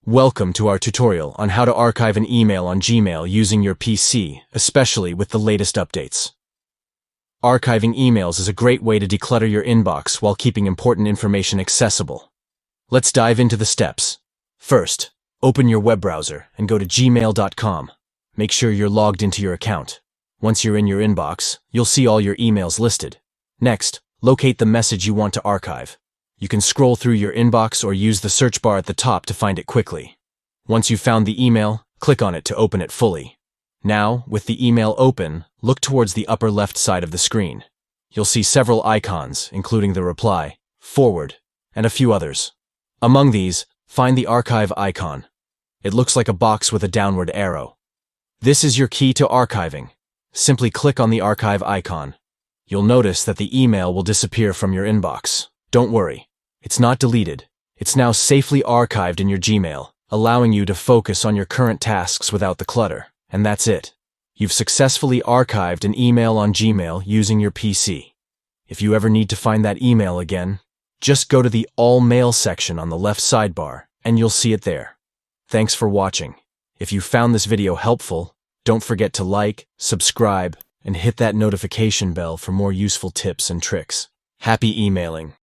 Welcome to our tutorial on how to archive an email on Gmail using your PC, especially with the latest updates. Archiving emails is a great way to declutter your inbox while keeping important information accessible. Let's dive into the steps. First, open your web browser and go to gmail.com. Make sure you're logged into your account. Once you're in your inbox, you'll see all your emails listed. Next, locate the message you want to archive. You can scroll through your inbox or use the search bar at the top to find it quickly. Once you've found the email, click on it to open it fully. Now, with the email open, look towards the upper left side of the screen. You'll see several icons, including the reply, forward, and a few others. Among these, find the archive icon. It looks like a box with a downward arrow. This is your key to archiving. Simply click on the archive icon. You'll notice that the email will disappear from your inbox. Don't worry, it's not deleted. It's now safely archived in your Gmail, allowing you to focus on your current tasks without the clutter. And that's it. You've successfully archived an email on Gmail using your PC. If you ever need to find that email again, just go to the All Mail section on the left sidebar, and you'll see it there. Thanks for watching. If you found this video helpful, don't forget to like, subscribe, and hit that notification bell for more useful tips and tricks. Happy emailing!